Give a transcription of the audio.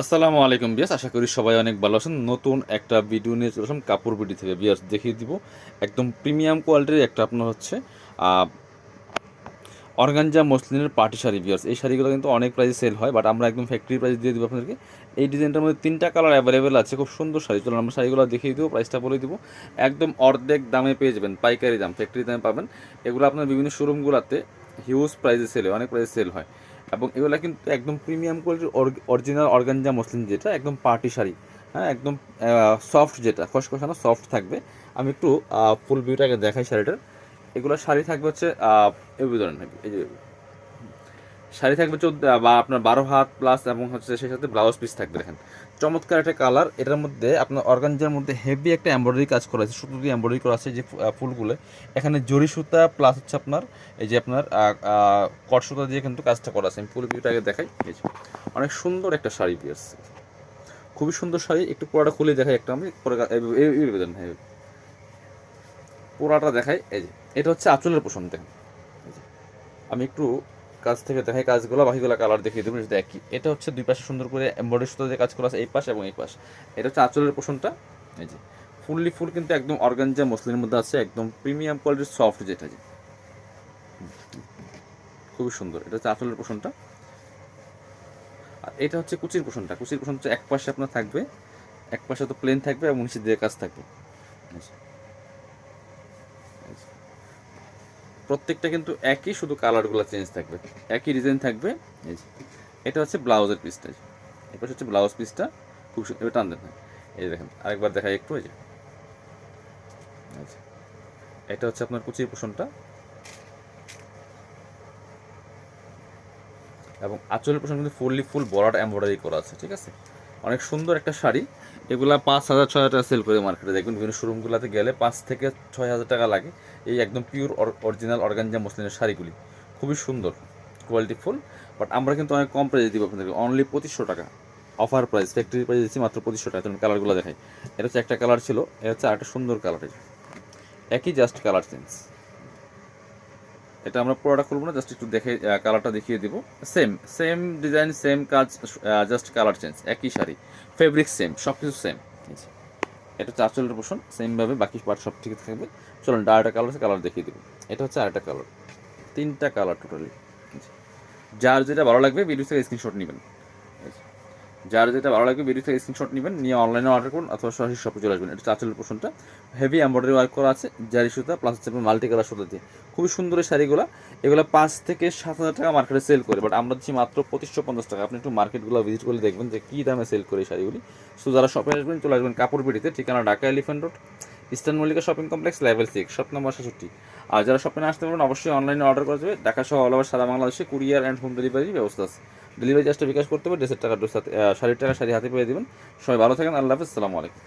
আসসালামু আলাইকুম বিয়াস, আশা করি সবাই অনেক ভালো আছেন। নতুন একটা ভিডিও নিয়ে চলে আসলাম কাপড় বিডি থেকে। বিয়াস দেখিয়ে দিব একদম প্রিমিয়াম কোয়ালিটির একটা আপনার হচ্ছে অর্গানজা মসলিনের পার্টি শাড়ি। বিয়াস এই শাড়িগুলো কিন্তু অনেক প্রাইসে সেল হয়, বাট আমরা একদম ফ্যাক্টরি প্রাইস দিয়ে দিব আপনাদেরকে। এই ডিজাইনটার মধ্যে 3টা কালার অ্যাভেলেবেল আছে, খুব সুন্দর শাড়ি। চলুন আমরা শাড়িগুলো দেখিয়ে দিব, প্রাইসটা বলে দিব। একদম অর্ধেক দামে পেয়ে যাবেন, পাইকারি দাম, ফ্যাক্টরি দামে পাবেন। এগুলো আপনার বিভিন্ন শোরুমগুলোতে হিউজ প্রাইসে সেল হয়, অনেক প্রাইসে সেল হয়। এবং এগুলো কিন্তু একদম প্রিমিয়াম কোয়ালিটির অরিজিনাল অর্গানজা মসলিন, যেটা একদম পার্টি শাড়ি। হ্যাঁ, একদম সফট, যেটা খসখসানো সফট থাকবে। আমি একটু ফুল ভিউটাকে দেখাই শাড়িটার। এগুলো শাড়ি থাকবে হচ্ছে এই ধরেন, এই যে শাড়ি থাকবে 14 বা আপনার 12 হাত প্লাস, এবং হচ্ছে সেই সাথে ব্লাউজ পিস থাকবে। দেখেন চমৎকার একটা কালার। এটার মধ্যে আপনার অর্গানজার মধ্যে হেভি একটা এমব্রয়ডারি কাজ করা আছে, সুতো দিয়ে এমব্রয়ডারি করা আছে। যে ফুলগুলো এখানে জরি সুতা প্লাস হচ্ছে আপনার এই যে আপনার কট সুতা দিয়ে কিন্তু কাজটা করা আছে। আমি ফুল ভিউটাকে দেখাই। এই যে অনেক সুন্দর একটা শাড়ি পিস, খুবই সুন্দর শাড়ি। একটু পুরাটা খুলে দেখাই, একটা আমি পুরাটা দেখাই। এই যে এটা হচ্ছে আঁচলের পোষণ। দেখেন আমি একটু কাছ থেকে দেখাই কাজগুলো, বাকিগুলো কালার দেখিয়ে দেবো। যদি একই, এটা হচ্ছে দুই পাশে সুন্দর করে এমব্রয়ডারি সুতো দিয়ে কাজ করা আছে, এই পাশ এবং এই পাশ। এটা হচ্ছে আঁচলের পোষণটা। এই যে ফুললি ফুল কিন্তু একদম অর্গানজা মসলিনের মধ্যে আছে, একদম প্রিমিয়াম কোয়ালিটির সফট, যেটা যে খুবই সুন্দর। এটা হচ্ছে আঁচলের পোষণটা। আর এটা হচ্ছে কুচির পোষণটা। কুচির পোষণ হচ্ছে এক পাশে আপনার থাকবে, এক পাশে তো প্লেন থাকবে এবং নিচে দিয়ে কাজ থাকবে। প্রত্যেকটা কিন্তু একই, শুধু কালারগুলো চেঞ্জ থাকবে, একই ডিজাইন থাকবে। এই যে এটা হচ্ছে ব্লাউজের পিসটা, এটা হচ্ছে ব্লাউজ পিসটা। খুব এবার টান দেন। এই যে দেখেন, আরেকবার দেখাই একটু। এই যে এটা হচ্ছে আপনার কুচির পোষণটা, এবং আঁচলের পোষণ কিন্তু ফুললি ফুল বড়াট এমব্রয়ডারি করা আছে। ঠিক আছে, অনেক সুন্দর একটা শাড়ি। এগুলা 5,000 6,000 টাকা সেল করে মার্কেটে। দেখবেন বিভিন্ন শোরুমগুলোতে গেলে 5 থেকে 6,000 টাকা লাগে এই একদম পিওর অরিজিনাল অর্গানজা মসলিনের শাড়িগুলি। খুবই সুন্দর, কোয়ালিটি ফুল। বাট আমরা কিন্তু অনেক কম প্রাইসে দিব আপনাদেরকে, অনলি 2500 টাকা অফার প্রাইস। ফ্যাক্টরি প্রাইস দিচ্ছি মাত্র 2500 টাকা। তুমি কালারগুলো দেখাই। এটা হচ্ছে একটা কালার ছিল, এটা হচ্ছে আরেকটা সুন্দর কালার। একই, জাস্ট কালার চেঞ্জ। এটা আমরা পুরোটা খুলবো না, জাস্ট একটু দেখে কালারটা দেখিয়ে দিব। সেম সেম ডিজাইন, সেম কাজ, জাস্ট কালার চেঞ্জ। একই শাড়ি, ফেব্রিক সেম, সব কিছু সেম। এটা হচ্ছে আঁচলের পোষণ, সেমভাবে বাকি পার্ট সব ঠিক থাকবে। চলুন আরেকটা কালার আছে, কালার দেখিয়ে দেবো। এটা হচ্ছে আরেকটা কালার, 3টা কালার টোটালি। যার যেটা ভালো লাগবে ভিডিও থেকে স্ক্রিনশট নেবেন। যার যেটা ভালো লাগবে ভিডিও থেকে স্ক্রিনশট নেবেন, নিয়ে অনলাইনে অর্ডার করুন অথবা সরাসরি শপে চলে আসবেন। এটা আঁচলের পোষণটা, হেভি এমব্রয়ডারি ওয়ার্ক করা আছে, জারি সুতা প্লাস হচ্ছে মাল্টি কালার সুতা দিয়ে। খুবই সুন্দর এই শাড়িগুলো। এগুলো 5 থেকে 7,000 টাকা মার্কেটে সেল করে, বাট আমরা দিচ্ছি মাত্র 2550 টাকা। আপনি একটু মার্কেটগুলো ভিজিট করে দেখবেন যে কী দামে সেল করে এই শাড়িগুলি। সো যারা শপে আসবেন, চলে আসবেন কাপড় বিডিতে, ঠিকানা Dhaka elephant road, eastern Mallika shopping complex, level 6, shop number 66। আর যারা শপে না আসতে পারবেন, অবশ্যই অনলাইনে অর্ডার করা যাবে। ঢাকা সহ অল ওভার সারা বাংলাদেশে কুরিয়ার অ্যান্ড হোম ডেলিভারির ব্যবস্থা আছে। ডেলিভারি চার্জটা বিকাশ করতে হবে, ড্রেসের টাকা ড্রেস হাতে, শাড়ির টাকা শাড়ি হাতে পেয়ে দেবেন। সবাই ভালো থাকেন, আল্লাহ হাফেজ, আসসালামু আলাইকুম।